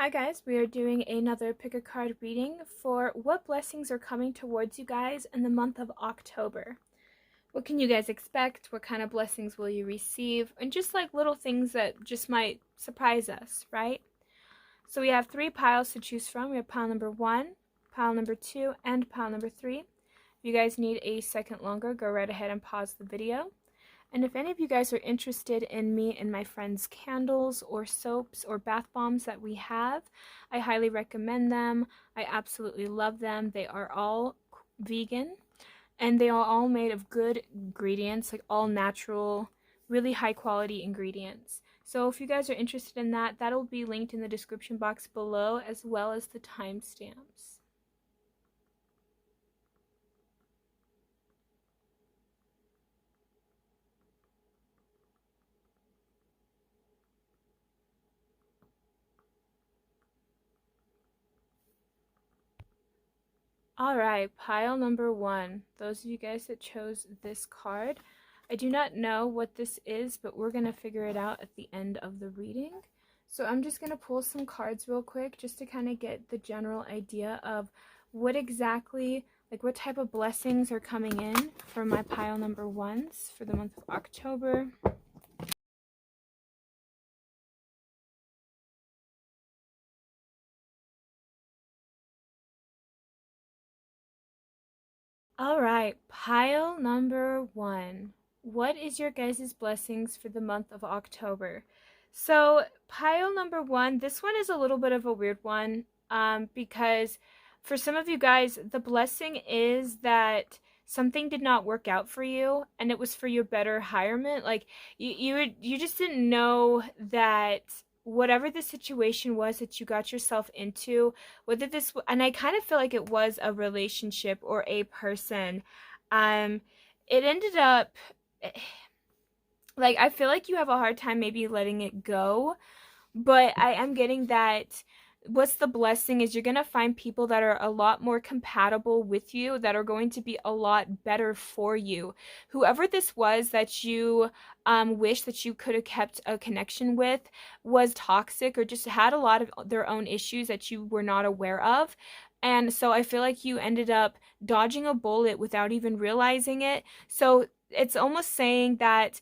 Hi guys, we are doing another pick a card reading for what blessings are coming towards you guys in the month of October. What can you guys expect? What kind of blessings will you receive? And just like little things that just might surprise us, right? So we have 3 piles to choose from. We have pile number 1, pile number 2, and pile number 3. If you guys need a second longer, go right ahead and pause the video. And if any of you guys are interested in me and my friends' candles or soaps or bath bombs that we have, I highly recommend them. I absolutely love them. They are all vegan and they are all made of good ingredients, like all natural, really high quality ingredients. So if you guys are interested in that, that'll be linked in the description box below as well as the timestamps. Alright, pile number 1. Those of you guys that chose this card, I do not know what this is, but we're going to figure it out at the end of the reading. So I'm just going to pull some cards real quick just to kind of get the general idea of what exactly, like what type of blessings are coming in for my pile number 1s for the month of October. All right, pile number 1. What is your guys' blessings for the month of October? So, pile number 1, this one is a little bit of a weird one because for some of you guys, the blessing is that something did not work out for you and it was for your better hirement. Like you just didn't know that whatever the situation was that you got yourself into, whether this, and I kind of feel like it was a relationship or a person, um it ended up like I feel like you have a hard time maybe letting it go, but I am getting that what's the blessing is you're going to find people that are a lot more compatible with you, that are going to be a lot better for you. Whoever this was that you wish that you could have kept a connection with was toxic or just had a lot of their own issues that you were not aware of. And so I feel like you ended up dodging a bullet without even realizing it. So it's almost saying that,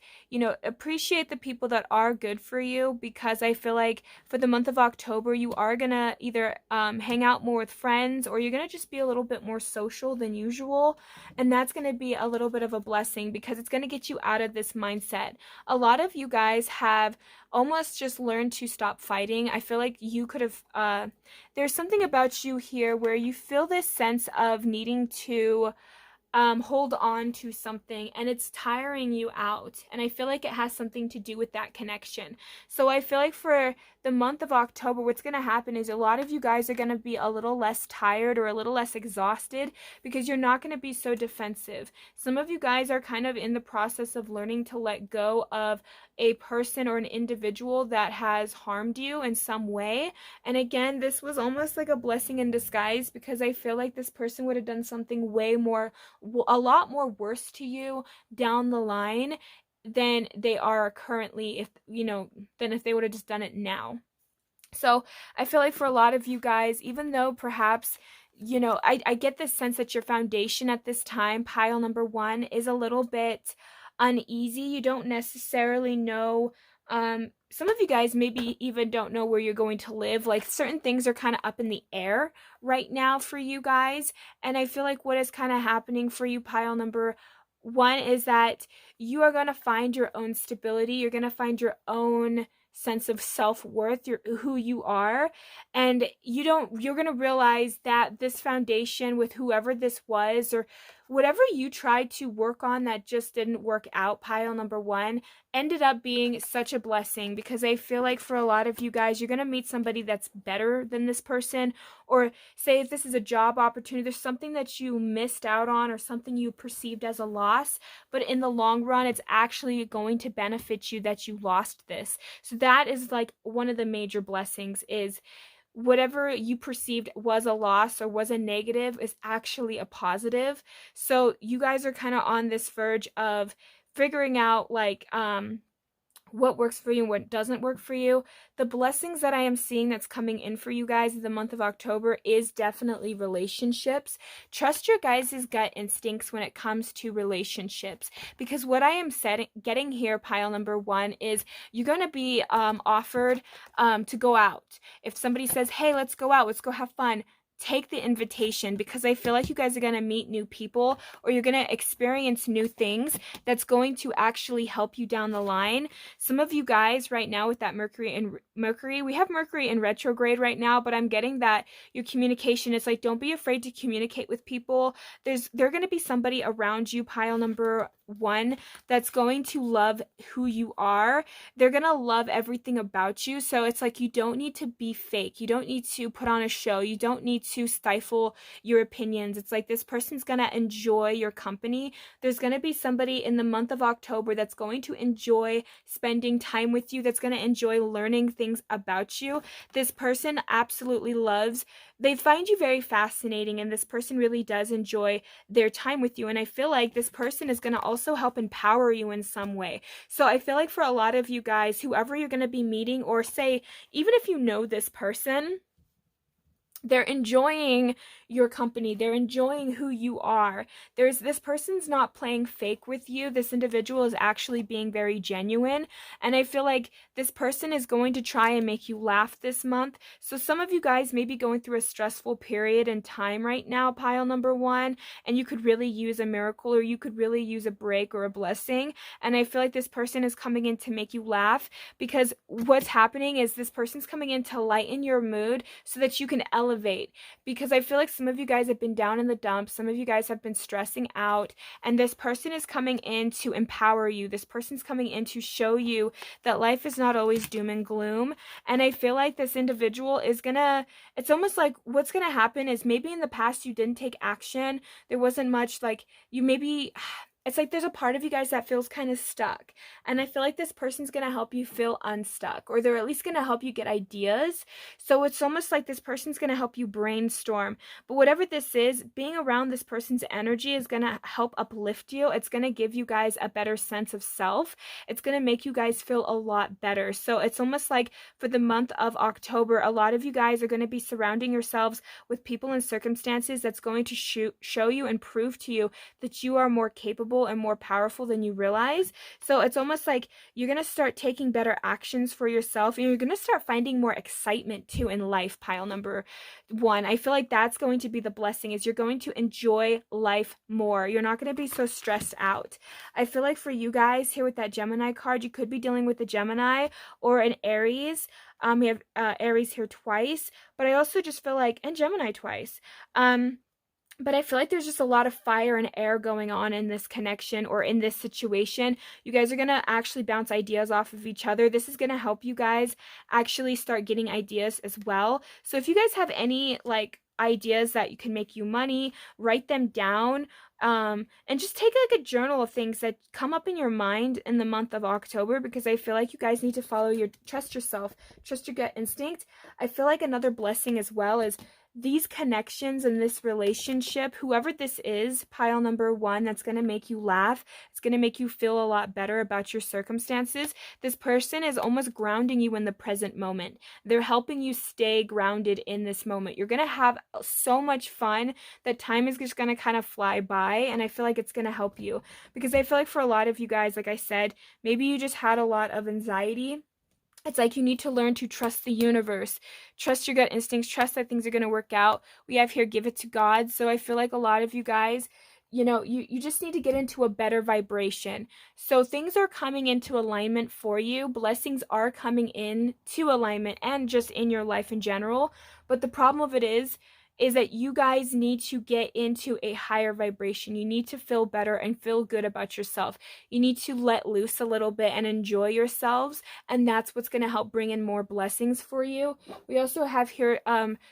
appreciate the people that are good for you, because I feel like for the month of October, you are gonna either hang out more with friends or you're gonna just be a little bit more social than usual. And that's gonna be a little bit of a blessing because it's gonna get you out of this mindset. A lot of you guys have almost just learned to stop fighting. I feel like you could have, there's something about you here where you feel this sense of needing to hold on to something and it's tiring you out, and I feel like it has something to do with that connection. So I feel like for the month of October, what's going to happen is a lot of you guys are going to be a little less tired or a little less exhausted because you're not going to be so defensive. Some of you guys are kind of in the process of learning to let go of a person or an individual that has harmed you in some way. And again, this was almost like a blessing in disguise because I feel like this person would have done something a lot more worse to you down the line than they are currently, than if they would have just done it now. So I feel like for a lot of you guys, even though perhaps, I get this sense that your foundation at this time, pile number 1, is a little bit uneasy. You don't necessarily know, some of you guys maybe even don't know where you're going to live. Like certain things are kind of up in the air right now for you guys. And I feel like what is kind of happening for you, pile number 1, is that you are going to find your own stability. You're going to find your own sense of self-worth, who you are, and you're going to realize that this foundation with whoever this was or whatever you tried to work on that just didn't work out, pile number 1, ended up being such a blessing, because I feel like for a lot of you guys, you're going to meet somebody that's better than this person, or say if this is a job opportunity, there's something that you missed out on or something you perceived as a loss, but in the long run, it's actually going to benefit you that you lost this. So that is like one of the major blessings, is whatever you perceived was a loss or was a negative is actually a positive. So you guys are kind of on this verge of figuring out, like, what works for you and what doesn't work for you. The blessings that I am seeing that's coming in for you guys in the month of October is definitely relationships. Trust your guys' gut instincts when it comes to relationships, because what I am getting here, pile number one, is you're going to be offered to go out. If somebody says, hey, let's go out, let's go have fun, take the invitation, because I feel like you guys are going to meet new people, or you're going to experience new things that's going to actually help you down the line. Some of you guys right now with that Mercury, we have Mercury in retrograde right now, but I'm getting that your communication is like, don't be afraid to communicate with people. There's going to be somebody around you, pile number one, that's going to love who you are. They're going to love everything about you. So it's like, you don't need to be fake. You don't need to put on a show. You don't need to stifle your opinions. It's like, this person's going to enjoy your company. There's going to be somebody in the month of October that's going to enjoy spending time with you, that's going to enjoy learning things about you. This person absolutely they find you very fascinating, and this person really does enjoy their time with you. And I feel like this person is going to also help empower you in some way. So I feel like for a lot of you guys, whoever you're going to be meeting, or say, even if you know this person, they're enjoying your company. They're enjoying who you are. This person's not playing fake with you. This individual is actually being very genuine. And I feel like this person is going to try and make you laugh this month. So some of you guys may be going through a stressful period in time right now, pile number one, and you could really use a miracle, or you could really use a break or a blessing. And I feel like this person is coming in to make you laugh, because what's happening is this person's coming in to lighten your mood so that you can elevate. Because I feel like some of you guys have been down in the dumps, some of you guys have been stressing out, and this person is coming in to empower you. This person's coming in to show you that life is not always doom and gloom. And I feel like this individual is it's almost like what's gonna happen is, maybe in the past you didn't take action. There wasn't much, like, you maybe it's like there's a part of you guys that feels kind of stuck. And I feel like this person's going to help you feel unstuck, or they're at least going to help you get ideas. So it's almost like this person's going to help you brainstorm. But whatever this is, being around this person's energy is going to help uplift you. It's going to give you guys a better sense of self. It's going to make you guys feel a lot better. So it's almost like for the month of October, a lot of you guys are going to be surrounding yourselves with people and circumstances that's going to show you and prove to you that you are more capable and more powerful than you realize. So it's almost like you're going to start taking better actions for yourself, and you're going to start finding more excitement too in life, pile number one. I feel like that's going to be the blessing, is you're going to enjoy life more. You're not going to be so stressed out. I feel like for you guys here with that Gemini card, you could be dealing with a Gemini or an Aries. We have Aries here twice, but I also just feel like, and Gemini twice. But I feel like there's just a lot of fire and air going on in this connection, or in this situation. You guys are going to actually bounce ideas off of each other. This is going to help you guys actually start getting ideas as well. So if you guys have any like ideas that you can make you money, write them down. And just take like a journal of things that come up in your mind in the month of October, because I feel like you guys need to trust yourself, trust your gut instinct. I feel like another blessing as well is these connections in this relationship, whoever this is, pile number one, that's going to make you laugh. It's going to make you feel a lot better about your circumstances. This person is almost grounding you in the present moment. They're helping you stay grounded in this moment. You're going to have so much fun that time is just going to kind of fly by, and I feel like it's going to help you, because I feel like for a lot of you guys, like I said, maybe you just had a lot of anxiety. It's like you need to learn to trust the universe, trust your gut instincts, trust that things are going to work out. We have here, give it to God. So I feel like a lot of you guys, you just need to get into a better vibration. So things are coming into alignment for you. Blessings are coming into alignment, and just in your life in general. But the problem of it is that you guys need to get into a higher vibration. You need to feel better and feel good about yourself. You need to let loose a little bit and enjoy yourselves, and that's what's going to help bring in more blessings for you. We also have here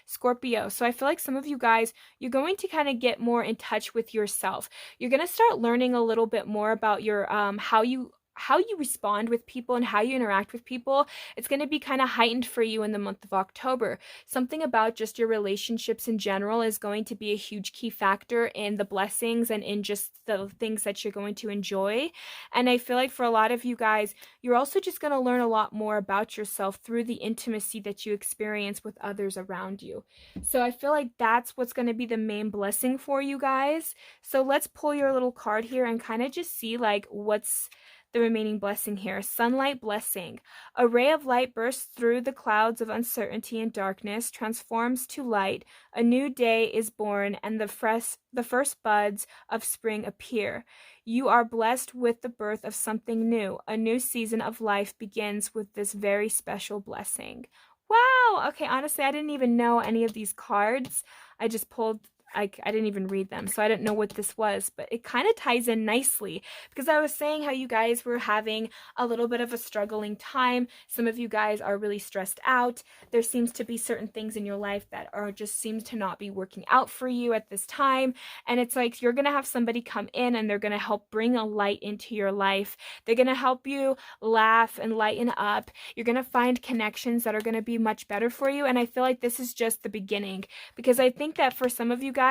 Scorpio. So I feel like some of you guys, you're going to kind of get more in touch with yourself. You're going to start learning a little bit more about your how you how you respond with people and how you interact with people, it's going to be kind of heightened for you in the month of October. Something about just your relationships in general is going to be a huge key factor in the blessings and in just the things that you're going to enjoy. And I feel like for a lot of you guys, you're also just going to learn a lot more about yourself through the intimacy that you experience with others around you. So I feel like that's what's going to be the main blessing for you guys. So let's pull your little card here and kind of just see like what's the remaining blessing here. Sunlight blessing. A ray of light bursts through the clouds of uncertainty and darkness, transforms to light. A new day is born, and the first buds of spring appear. You are blessed with the birth of something new. A new season of life begins with this very special blessing. Wow! Okay, honestly, I didn't even know any of these cards. I just pulled, I didn't even read them, so I didn't know what this was, but it kind of ties in nicely because I was saying how you guys were having a little bit of a struggling time. Some of you guys are really stressed out. There seems to be certain things in your life that are just seems to not be working out for you at this time, and it's like you're going to have somebody come in and they're going to help bring a light into your life. They're going to help you laugh and lighten up. You're going to find connections that are going to be much better for you, and I feel like this is just the beginning because I think that for some of you guys,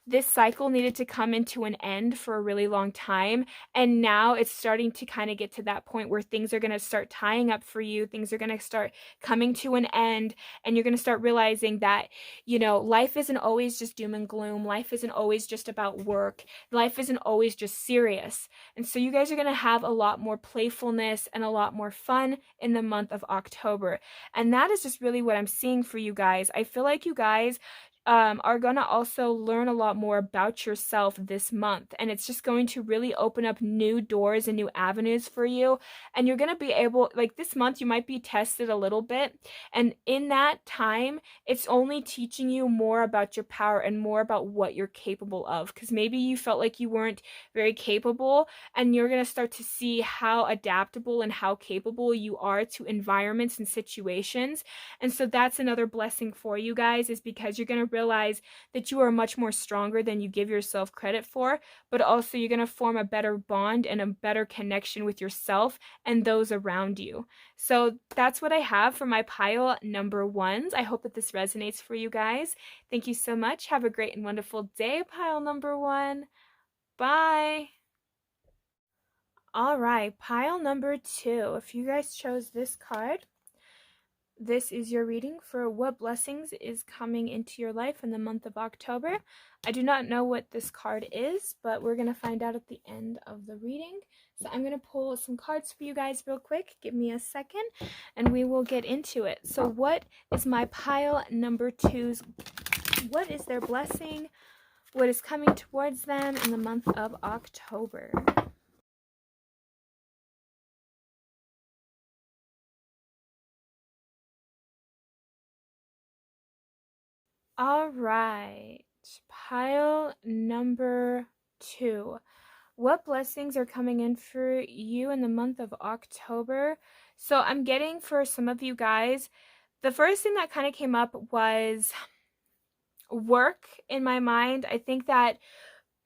this cycle needed to come into an end for a really long time, and now it's starting to kind of get to that point where things are going to start tying up for you. Things are going to start coming to an end, and you're going to start realizing that, you know, life isn't always just doom and gloom. Life isn't always just about work. Life isn't always just serious. And so you guys are going to have a lot more playfulness and a lot more fun in the month of October. And that is just really what I'm seeing for you guys. I feel like you guys are going to also learn a lot more about yourself this month. And it's just going to really open up new doors and new avenues for you. And you're going to be able, like this month, you might be tested a little bit. And in that time, it's only teaching you more about your power and more about what you're capable of. Because maybe you felt like you weren't very capable, and you're going to start to see how adaptable and how capable you are to environments and situations. And so that's another blessing for you guys, is because you're going to realize that you are much more stronger than you give yourself credit for, but also you're going to form a better bond and a better connection with yourself and those around you. So that's what I have for my pile number ones. I hope that this resonates for you guys. Thank you so much. Have a great and wonderful day, pile number one. Bye. All right, pile number two. If you guys chose this card, this is your reading for what blessings is coming into your life in the month of October. I do not know what this card is, but we're going to find out at the end of the reading. So I'm going to pull some cards for you guys real quick. Give me a second, and we will get into it. So what is my pile number two's? What is their blessing? What is coming towards them in the month of October? All right, pile number two. What blessings are coming in for you in the month of October? So I'm getting for some of you guys, the first thing that kind of came up was work in my mind. I think that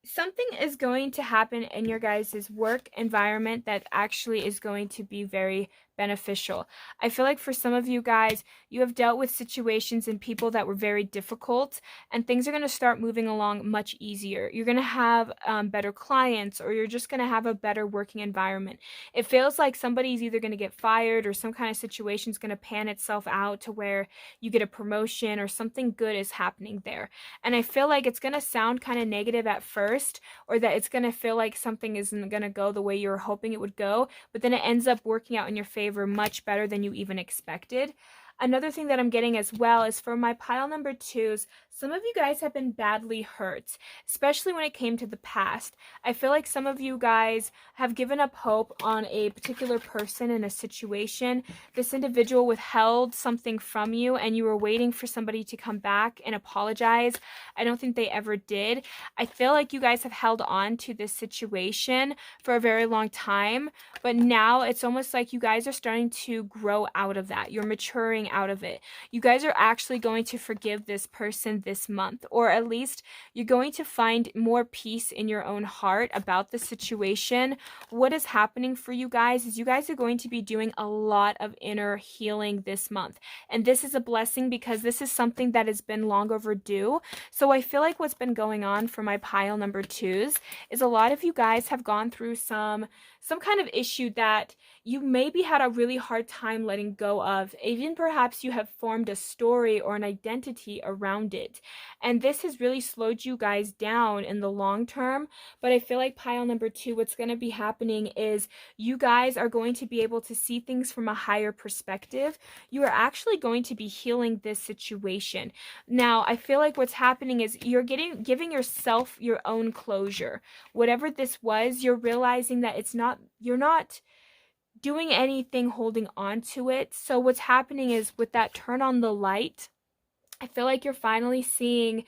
something is going to happen in your guys' work environment that actually is going to be very beneficial. I feel like for some of you guys, you have dealt with situations and people that were very difficult, and things are going to start moving along much easier. You're going to have better clients, or you're just going to have a better working environment. It feels like somebody's either going to get fired, or some kind of situation is going to pan itself out to where you get a promotion or something good is happening there. And I feel like it's going to sound kind of negative at first, or that it's going to feel like something isn't going to go the way you were hoping it would go, but then it ends up working out in your favor much better than you even expected. Another thing that I'm getting as well is for my pile number twos, some of you guys have been badly hurt, especially when it came to the past. I feel like some of you guys have given up hope on a particular person in a situation. This individual withheld something from you, and you were waiting for somebody to come back and apologize. I don't think they ever did. I feel like you guys have held on to this situation for a very long time, but now it's almost like you guys are starting to grow out of that. You're maturing out of it. You guys are actually going to forgive this person this month, or at least you're going to find more peace in your own heart about the situation. What is happening for you guys is you guys are going to be doing a lot of inner healing this month. And this is a blessing because this is something that has been long overdue. So I feel like what's been going on for my pile number twos is a lot of you guys have gone through some kind of issue that you maybe had a really hard time letting go of. Even perhaps you have formed a story or an identity around it. And this has really slowed you guys down in the long term. But I feel like pile number two, what's going to be happening is you guys are going to be able to see things from a higher perspective. You are actually going to be healing this situation. Now, I feel like what's happening is you're giving yourself your own closure. Whatever this was, you're realizing that you're not doing anything holding on to it. So what's happening is with that turn on the light, I feel like you're finally seeing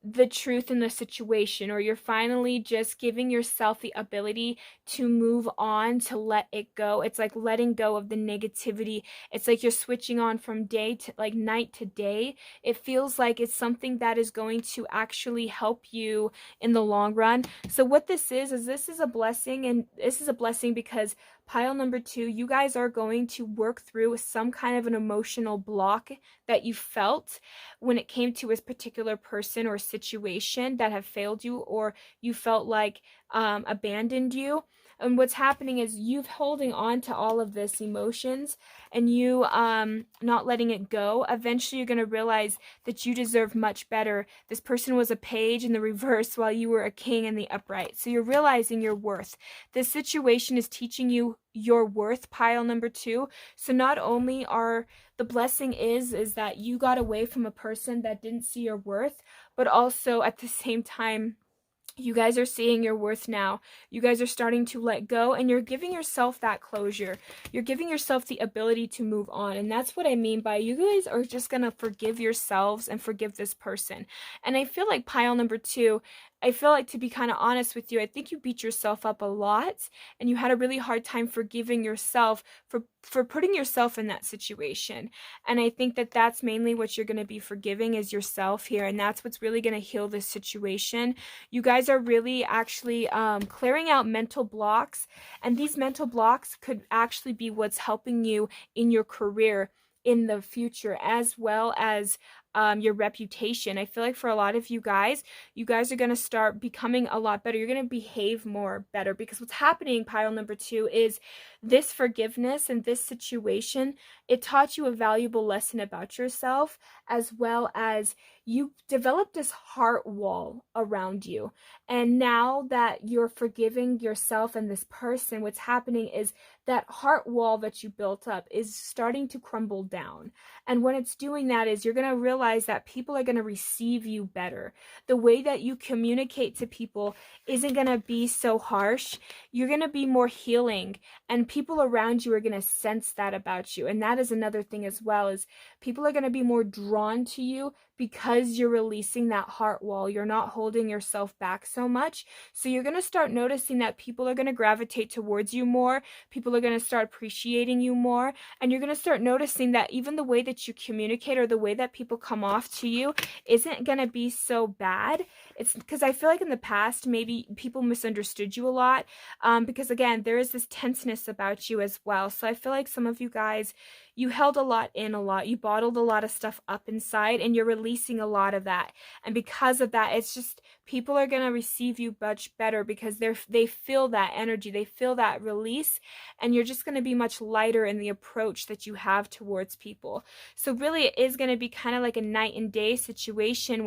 the truth in the situation, or you're finally just giving yourself the ability to move on, to let it go. It's like letting go of the negativity. It's like you're switching on from day to like night to day. It feels like it's something that is going to actually help you in the long run. So what this is this is a blessing, and this is a blessing because pile number two, you guys are going to work through some kind of an emotional block that you felt when it came to a particular person or situation that have failed you, or you felt like abandoned you. And what's happening is you've holding on to all of this emotions, and you not letting it go. Eventually you're going to realize that you deserve much better. This person was a page in the reverse while you were a king in the upright. So you're realizing your worth. This situation is teaching you your worth, pile number two. So not only are the blessing is that you got away from a person that didn't see your worth, but also at the same time, you guys are seeing your worth now. You guys are starting to let go, and you're giving yourself that closure. You're giving yourself the ability to move on. And that's what I mean by you guys are just going to forgive yourselves and forgive this person. And I feel like pile number two, I feel like, to be kind of honest with you, I think you beat yourself up a lot, and you had a really hard time forgiving yourself for putting yourself in that situation. And I think that that's mainly what you're going to be forgiving is yourself here, and that's what's really going to heal this situation. You guys are really actually clearing out mental blocks, and these mental blocks could actually be what's helping you in your career in the future, as well as your reputation. I feel like for a lot of you guys are going to start becoming a lot better. You're going to behave more better, because what's happening, pile number two, is this forgiveness and this situation, it taught you a valuable lesson about yourself, as well as you developed this heart wall around you. And now that you're forgiving yourself and this person, what's happening is that heart wall that you built up is starting to crumble down. And when it's doing that is you're going to realize that people are going to receive you better. The way that you communicate to people isn't going to be so harsh. You're going to be more healing, and people around you are going to sense that about you. And that is another thing as well, is people are going to be more drawn to you because you're releasing that heart wall. You're not holding yourself back so much. So you're going to start noticing that people are going to gravitate towards you more. People are going to start appreciating you more. And you're going to start noticing that even the way that you communicate, or the way that people come off to you, isn't going to be so bad. It's because I feel like in the past, maybe people misunderstood you a lot, because again, there is this tenseness about you as well. So I feel like some of you guys, you held a lot in a lot. You bottled a lot of stuff up inside, and you're releasing a lot of that. And because of that, it's just people are going to receive you much better because they feel that energy. They feel that release, and you're just going to be much lighter in the approach that you have towards people. So really it is going to be kind of like a night and day situation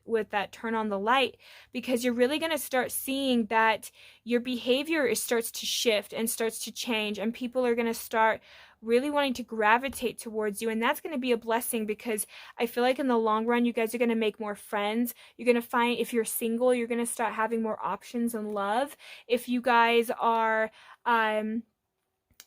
with that turn on the light, because you're really going to start seeing that your behavior starts to shift and starts to change, and people are going to start really wanting to gravitate towards you. And that's going to be a blessing, because I feel like in the long run, you guys are going to make more friends. You're going to find, if you're single, you're going to start having more options in love. If you guys are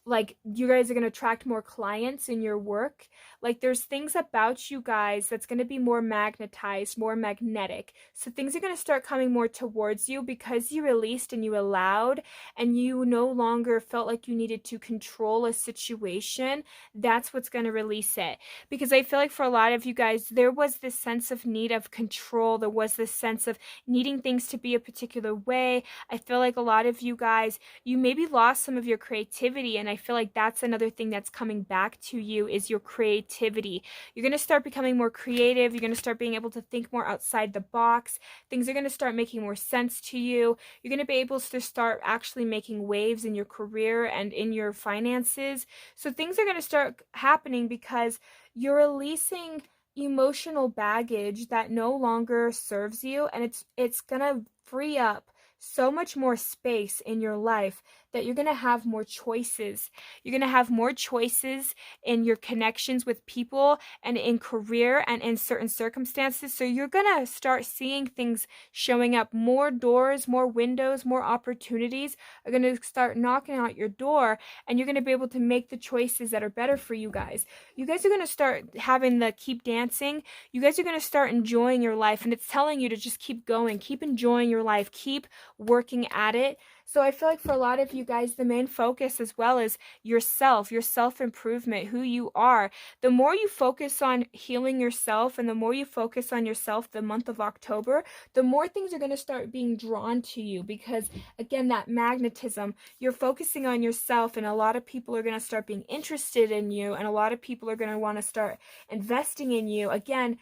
like you guys are going to attract more clients in your work. Like there's things about you guys that's going to be more magnetized, more magnetic. So things are going to start coming more towards you because you released and you allowed, and you no longer felt like you needed to control a situation. That's what's going to release it. Because I feel like for a lot of you guys, there was this sense of need of control. There was this sense of needing things to be a particular way. I feel like a lot of you guys, you maybe lost some of your creativity, and I feel like that's another thing that's coming back to you is your creativity. You're going to start becoming more creative. You're going to start being able to think more outside the box. Things are going to start making more sense to you. You're going to be able to start actually making waves in your career and in your finances. So things are going to start happening because you're releasing emotional baggage that no longer serves you, and it's going to free up so much more space in your life that you're going to have more choices. You're going to have more choices in your connections with people and in career and in certain circumstances. So you're going to start seeing things showing up. More doors, more windows, more opportunities are going to start knocking at your door, and you're going to be able to make the choices that are better for you guys. You guys are going to start having the keep dancing. You guys are going to start enjoying your life, and it's telling you to just keep going, keep enjoying your life, keep working at it. So I feel like for a lot of you guys, the main focus as well is yourself, your self-improvement, who you are. The more you focus on healing yourself and the more you focus on yourself the month of October, the more things are going to start being drawn to you because, again, that magnetism, you're focusing on yourself, and a lot of people are going to start being interested in you, and a lot of people are going to want to start investing in you. Again,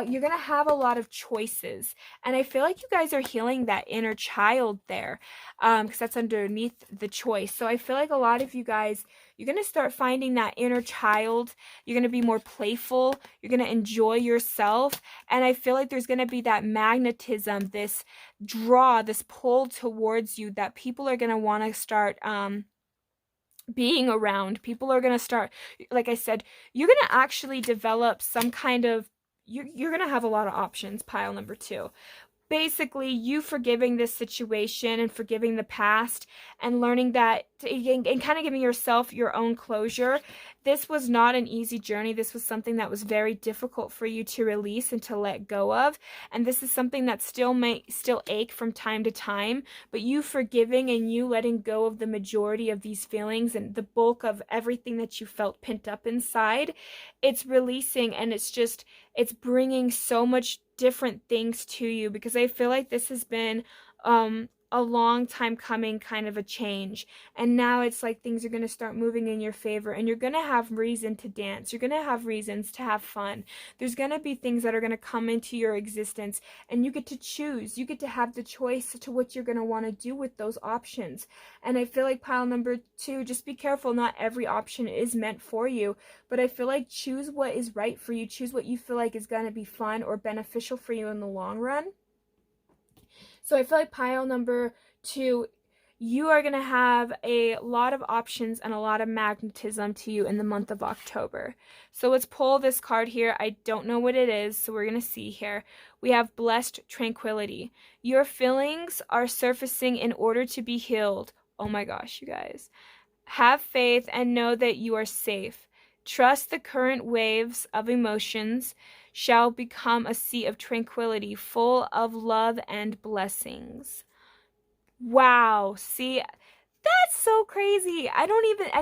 you're going to have a lot of choices. And I feel like you guys are healing that inner child there because that's underneath the choice. So I feel like a lot of you guys, you're going to start finding that inner child. You're going to be more playful. You're going to enjoy yourself. And I feel like there's going to be that magnetism, this draw, this pull towards you that people are going to want to start being around. People are going to start, like I said, you're going to actually develop some kind of, you're going to have a lot of options, pile number 2. Basically, you forgiving this situation and forgiving the past and learning that and kind of giving yourself your own closure. This was not an easy journey. This was something that was very difficult for you to release and to let go of. And this is something that still may ache from time to time, but you forgiving and you letting go of the majority of these feelings and the bulk of everything that you felt pent up inside, it's releasing, and it's bringing so much different things to you, because I feel like this has been a long time coming, kind of a change, and now it's like things are going to start moving in your favor, and you're going to have reason to dance. You're going to have reasons to have fun. There's going to be things that are going to come into your existence, and you get to choose. You get to have the choice to what you're going to want to do with those options. And I feel like pile number 2, just be careful. Not every option is meant for you, but I feel like choose what is right for you. Choose what you feel like is going to be fun or beneficial for you in the long run. So I feel like pile number 2, you are going to have a lot of options and a lot of magnetism to you in the month of October. So let's pull this card here. I don't know what it is, so we're going to see here. We have blessed tranquility. Your feelings are surfacing in order to be healed. Oh my gosh, you guys. Have faith and know that you are safe. Trust the current waves of emotions shall become a sea of tranquility, full of love and blessings. Wow, see, that's so crazy. I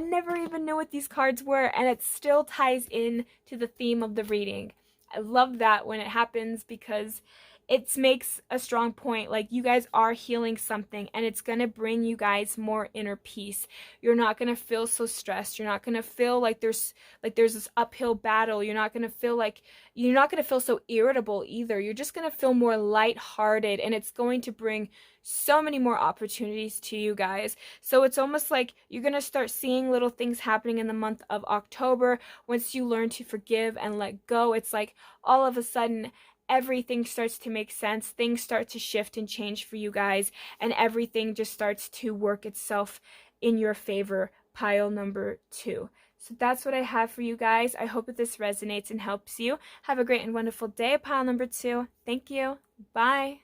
never even knew what these cards were, and it still ties in to the theme of the reading. I love that when it happens because it makes a strong point. Like, you guys are healing something, and it's going to bring you guys more inner peace. You're not going to feel so stressed. You're not going to feel like there's this uphill battle. You're not going to feel so irritable either. You're just going to feel more lighthearted, and it's going to bring so many more opportunities to you guys. So it's almost like you're going to start seeing little things happening in the month of October. Once you learn to forgive and let go, it's like all of a sudden everything starts to make sense. Things start to shift and change for you guys, and everything just starts to work itself in your favor, pile number 2. So that's what I have for you guys. I hope that this resonates and helps you. Have a great and wonderful day, pile number 2. Thank you. Bye.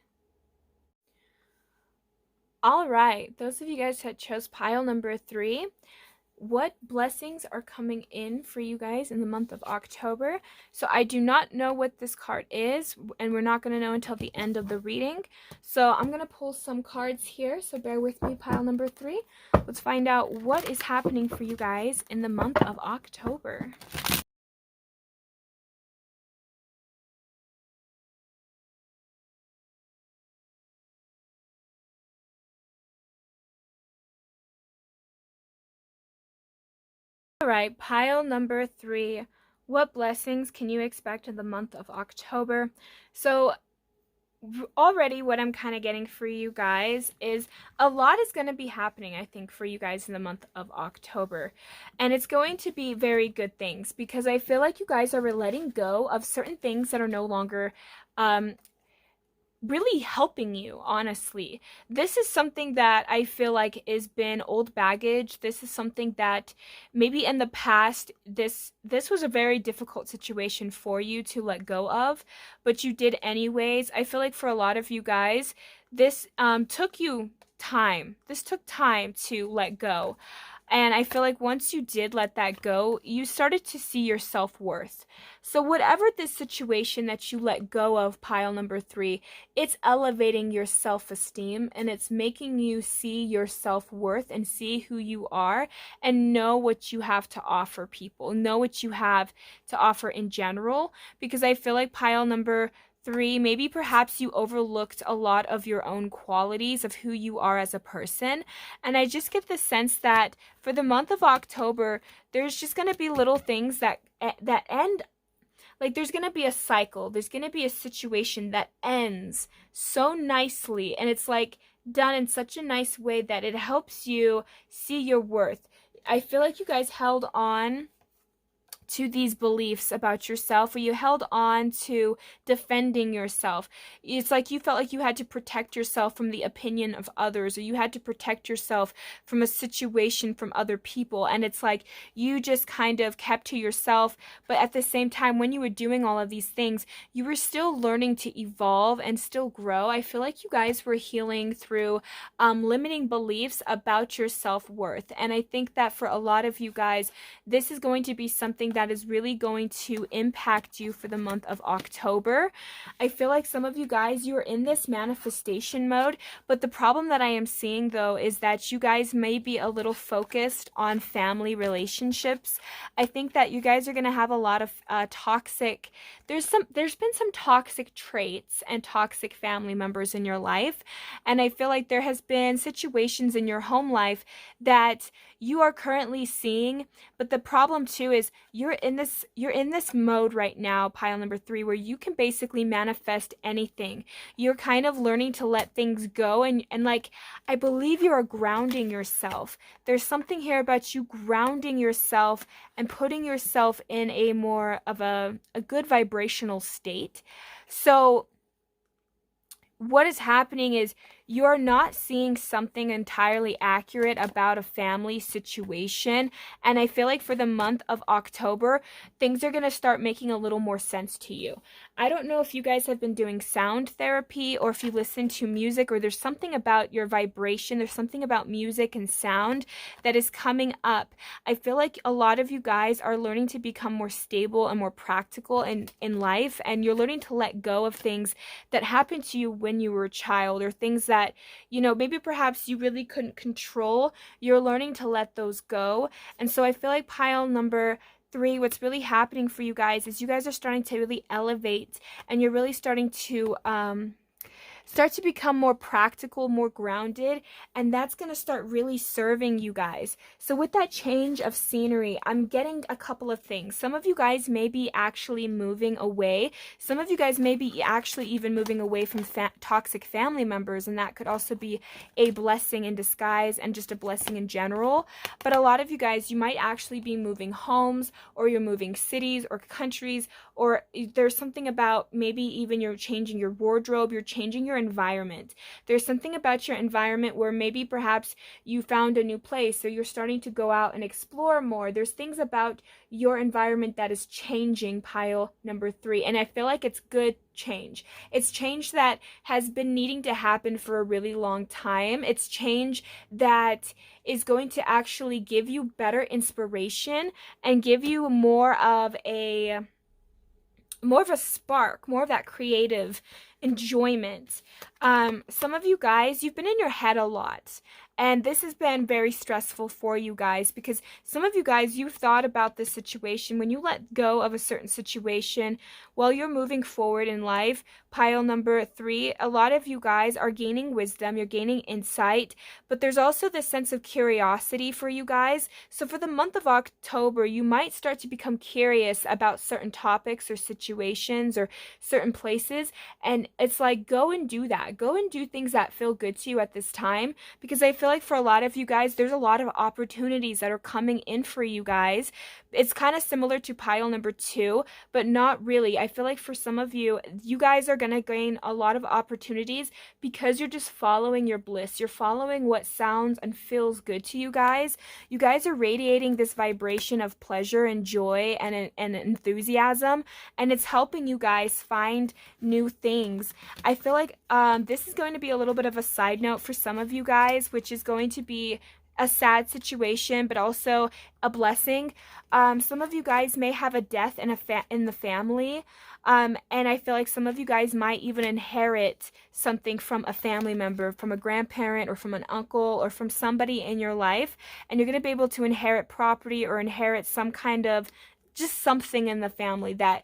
All right, those of you guys that chose pile number 3, what blessings are coming in for you guys in the month of October. So I do not know what this card is, and we're not going to know until the end of the reading. So I'm going to pull some cards here, so bear with me, pile number 3. Let's find out what is happening for you guys in the month of October. All right, pile number 3. What blessings can you expect in the month of October? So already what I'm kind of getting for you guys is a lot is going to be happening, I think, for you guys in the month of October. And it's going to be very good things, because I feel like you guys are letting go of certain things that are no longer really helping you, honestly. This is something that I feel like has been old baggage. This is something that maybe in the past, this was a very difficult situation for you to let go of, but you did anyways. I feel like for a lot of you guys, this took you time. This took time to let go. And I feel like once you did let that go, you started to see your self-worth. So whatever this situation that you let go of, pile number 3, it's elevating your self-esteem, and it's making you see your self-worth and see who you are and know what you have to offer people. Know what you have to offer in general, because I feel like pile number 3, maybe perhaps you overlooked a lot of your own qualities of who you are as a person. And I just get the sense that for the month of October, there's just going to be little things that end, like there's going to be a cycle. There's going to be a situation that ends so nicely, and it's like done in such a nice way that it helps you see your worth. I feel like you guys held on to these beliefs about yourself, or you held on to defending yourself. It's like you felt like you had to protect yourself from the opinion of others, or you had to protect yourself from a situation from other people, and it's like you just kind of kept to yourself. But at the same time, when you were doing all of these things, you were still learning to evolve and still grow. I feel like you guys were healing through limiting beliefs about your self-worth, and I think that for a lot of you guys, this is going to be something that is really going to impact you for the month of October. I feel like some of you guys, you're in this manifestation mode, but the problem that I am seeing though is that you guys may be a little focused on family relationships. I think that you guys are going to have a lot of toxic, there's been some toxic traits and toxic family members in your life, and I feel like there has been situations in your home life that you are currently seeing, but the problem too is you're in this mode right now, pile number 3, where you can basically manifest anything. You're kind of learning to let things go, and like I believe you are grounding yourself. There's something here about you grounding yourself and putting yourself in a more of a good vibrational state. So what is happening is you're not seeing something entirely accurate about a family situation. And I feel like for the month of October, things are going to start making a little more sense to you. I don't know if you guys have been doing sound therapy, or if you listen to music, or there's something about your vibration. There's something about music and sound that is coming up. I feel like a lot of you guys are learning to become more stable and more practical in life. And you're learning to let go of things that happened to you when you were a child, or things that, you know, maybe perhaps you really couldn't control. You're learning to let those go. And so I feel like pile number 3, what's really happening for you guys is you guys are starting to really elevate, and you're really starting to start to become more practical, more grounded, and that's going to start really serving you guys. So with that change of scenery, I'm getting a couple of things. Some of you guys may be actually moving away. Some of you guys may be actually even moving away from toxic family members, and that could also be a blessing in disguise and just a blessing in general. But a lot of you guys, you might actually be moving homes, or you're moving cities or countries, or there's something about maybe even you're changing your wardrobe, you're changing your environment. There's something about your environment where maybe perhaps you found a new place, or you're starting to go out and explore more. There's things about your environment that is changing, pile number 3. And I feel like it's good change. It's change that has been needing to happen for a really long time. It's change that is going to actually give you better inspiration and give you more of a spark, more of that creative enjoyment. Some of you guys, you've been in your head a lot, and this has been very stressful for you guys, because some of you guys, you've thought about this situation. When you let go of a certain situation while you're moving forward in life, pile number 3, a lot of you guys are gaining wisdom, you're gaining insight, but there's also this sense of curiosity for you guys. So for the month of October, you might start to become curious about certain topics or situations or certain places, and it's like, go and do that. Go and do things that feel good to you at this time, because I feel like for a lot of you guys, there's a lot of opportunities that are coming in for you guys. It's kind of similar to pile number 2, but not really. I feel like for some of you, you guys are going to gain a lot of opportunities because you're just following your bliss. You're following what sounds and feels good to you guys. You guys are radiating this vibration of pleasure and joy and enthusiasm, and it's helping you guys find new things. I feel like this is going to be a little bit of a side note for some of you guys, which is going to be a sad situation, but also a blessing. Some of you guys may have a death in the family, and I feel like some of you guys might even inherit something from a family member, from a grandparent or from an uncle or from somebody in your life, and you're going to be able to inherit property or inherit some kind of just something in the family that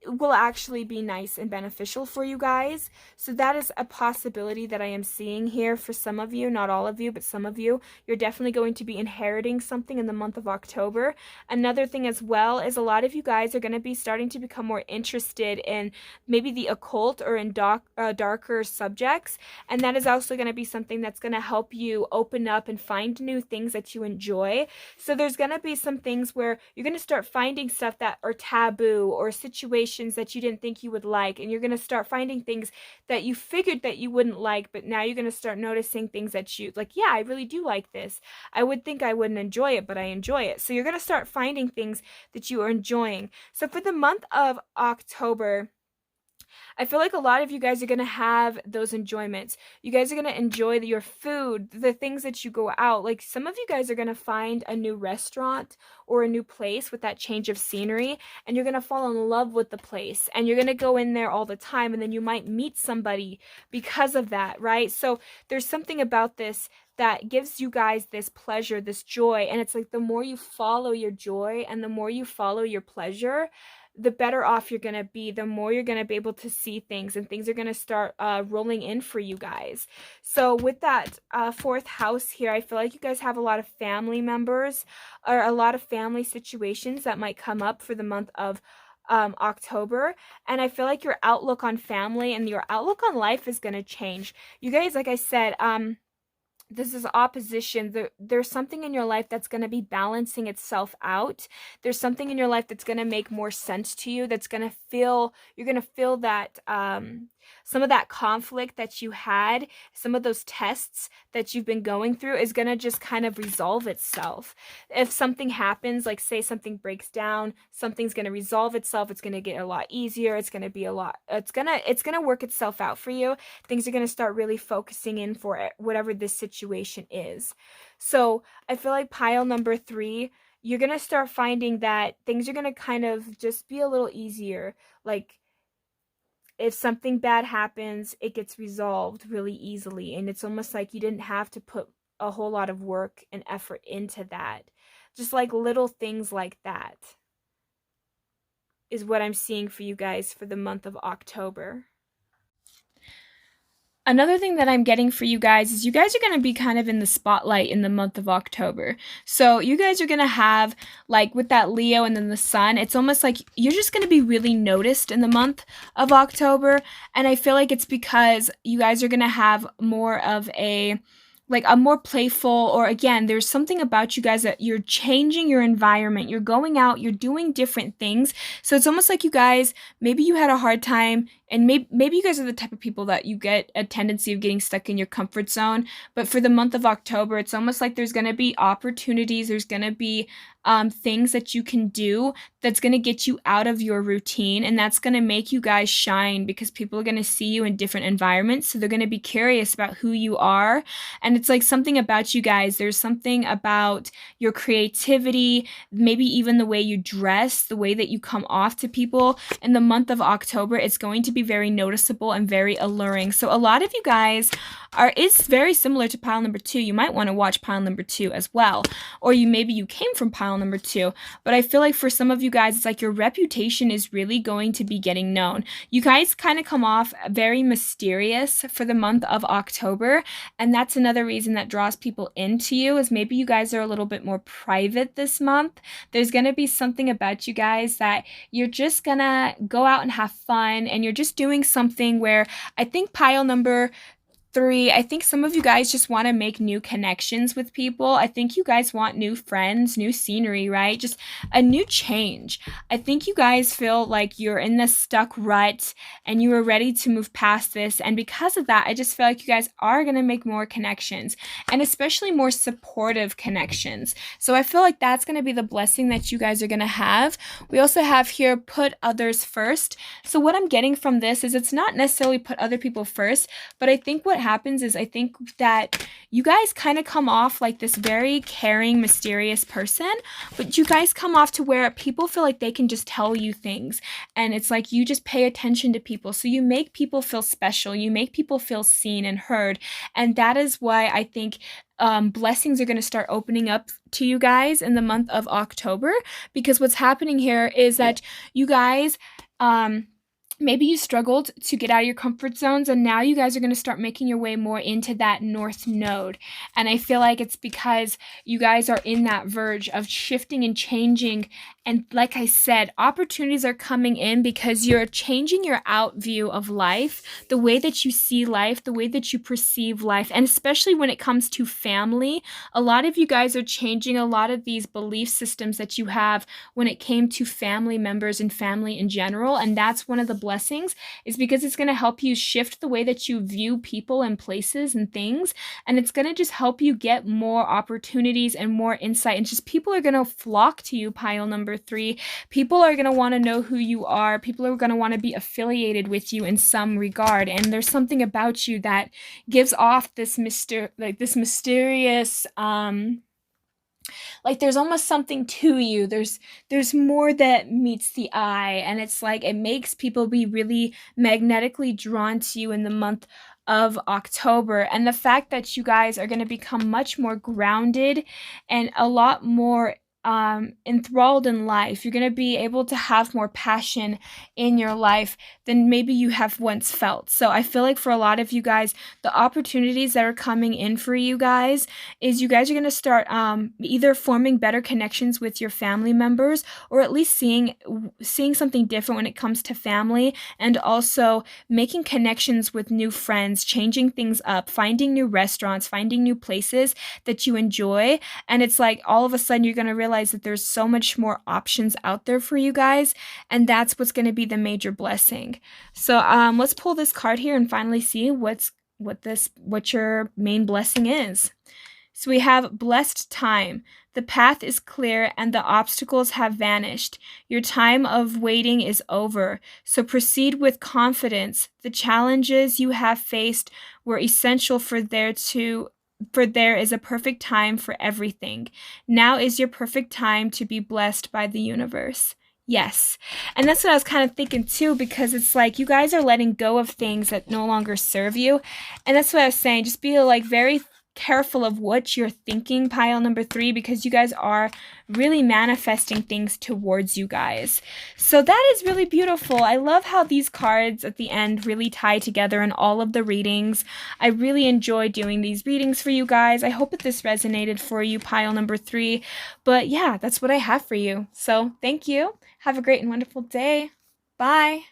will actually be nice and beneficial for you guys. So that is a possibility that I am seeing here for some of you, not all of you, but some of you. You're definitely going to be inheriting something in the month of October. Another thing as well is a lot of you guys are going to be starting to become more interested in maybe the occult or in darker subjects, and that is also going to be something that's going to help you open up and find new things that you enjoy. So there's going to be some things where you're going to start finding stuff that are taboo or situations that you didn't think you would like, and you're going to start finding things that you figured that you wouldn't like, but now you're going to start noticing things that you like. Yeah, I really do like this. I would think I wouldn't enjoy it, but I enjoy it. So you're going to start finding things that you are enjoying. So for the month of October, I feel like a lot of you guys are going to have those enjoyments. You guys are going to enjoy your food, the things that you go out. Like some of you guys are going to find a new restaurant or a new place with that change of scenery, and you're going to fall in love with the place, and you're going to go in there all the time, and then you might meet somebody because of that, right? So there's something about this that gives you guys this pleasure, this joy, and it's like the more you follow your joy and the more you follow your pleasure, the better off you're going to be, the more you're going to be able to see things, and things are going to start rolling in for you guys. So with that 4th house here, I feel like you guys have a lot of family members or a lot of family situations that might come up for the month of October, and I feel like your outlook on family and your outlook on life is going to change. You guys, like I said, this is opposition. There's something in your life that's going to be balancing itself out. There's something in your life that's going to make more sense to you, that's going to feel, you're going to feel that some of that conflict that you had, some of those tests that you've been going through is going to just kind of resolve itself. If something happens, like say something breaks down, something's going to resolve itself. It's going to get a lot easier. It's going to be a lot, it's going to work itself out for you. Things are going to start really focusing in for it, whatever this situation is. So I feel like pile number 3, you're going to start finding that things are going to kind of just be a little easier. Like, if something bad happens, it gets resolved really easily, and it's almost like you didn't have to put a whole lot of work and effort into that. Just like little things like that is what I'm seeing for you guys for the month of October. Another thing that I'm getting for you guys is you guys are going to be kind of in the spotlight in the month of October. So you guys are going to have, like with that Leo and then the Sun, it's almost like you're just going to be really noticed in the month of October. And I feel like it's because you guys are going to have more of a like a more playful, or again, there's something about you guys that you're changing your environment, you're going out, you're doing different things. So it's almost like you guys, maybe you had a hard time, and maybe you guys are the type of people that you get a tendency of getting stuck in your comfort zone. But for the month of October, it's almost like there's going to be opportunities, there's going to be things that you can do that's going to get you out of your routine, and that's going to make you guys shine, because people are going to see you in different environments, so they're going to be curious about who you are. And it's like something about you guys, there's something about your creativity, maybe even the way you dress, the way that you come off to people in the month of October. It's going to be very noticeable and very alluring. So a lot of you guys is very similar to pile number 2. You might want to watch pile number 2 as well, or maybe you came from pile number 2. But I feel like for some of you guys, it's like your reputation is really going to be getting known. You guys kind of come off very mysterious for the month of October, and that's another reason that draws people into you, is maybe you guys are a little bit more private this month. There's going to be something about you guys that you're just gonna go out and have fun, and you're just doing something where I think pile number 3, I think some of you guys just want to make new connections with people. I think you guys want new friends, new scenery, right? Just a new change. I think you guys feel like you're in this stuck rut and you are ready to move past this. And because of that, I just feel like you guys are going to make more connections, and especially more supportive connections. So I feel like that's going to be the blessing that you guys are going to have. We also have here, put others first. So what I'm getting from this is it's not necessarily put other people first, but I think what happens is I think that you guys kind of come off like this very caring, mysterious person, but you guys come off to where people feel like they can just tell you things, and it's like you just pay attention to people, so you make people feel special, you make people feel seen and heard. And that is why I think blessings are going to start opening up to you guys in the month of October, because what's happening here is that you guys maybe you struggled to get out of your comfort zones, and now you guys are going to start making your way more into that north node. And I feel like it's because you guys are in that verge of shifting and changing. And like I said, opportunities are coming in because you're changing your out view of life, the way that you see life, the way that you perceive life. And especially when it comes to family, a lot of you guys are changing a lot of these belief systems that you have when it came to family members and family in general. And that's one of the blessings, is because it's going to help you shift the way that you view people and places and things, and it's going to just help you get more opportunities and more insight, and just people are going to flock to you, pile number 3. People are going to want to know who you are. People are going to want to be affiliated with you in some regard, and there's something about you that gives off this mysterious like there's almost something to you. There's more that meets the eye, and it's like it makes people be really magnetically drawn to you in the month of October. And the fact that you guys are going to become much more grounded and a lot more enthralled in life. You're going to be able to have more passion in your life than maybe you have once felt. So I feel like for a lot of you guys, the opportunities that are coming in for you guys is you guys are going to start either forming better connections with your family members, or at least seeing something different when it comes to family, and also making connections with new friends, changing things up, finding new restaurants, finding new places that you enjoy. And it's like all of a sudden you're going to realize that there's so much more options out there for you guys, and that's what's going to be the major blessing. So let's pull this card here and finally see what your main blessing is. So we have blessed time. The path is clear and the obstacles have vanished. Your time of waiting is over. So proceed with confidence. The challenges you have faced were essential for there is a perfect time for everything. Now is your perfect time to be blessed by the universe. Yes. And that's what I was kind of thinking too, because it's like you guys are letting go of things that no longer serve you. And that's what I was saying. Just be like very careful of what you're thinking, pile number 3, because you guys are really manifesting things towards you guys. So that is really beautiful. I love how these cards at the end really tie together in all of the readings. I really enjoy doing these readings for you guys. I hope that this resonated for you, pile number 3. But yeah, that's what I have for you. So thank you. Have a great and wonderful day. Bye.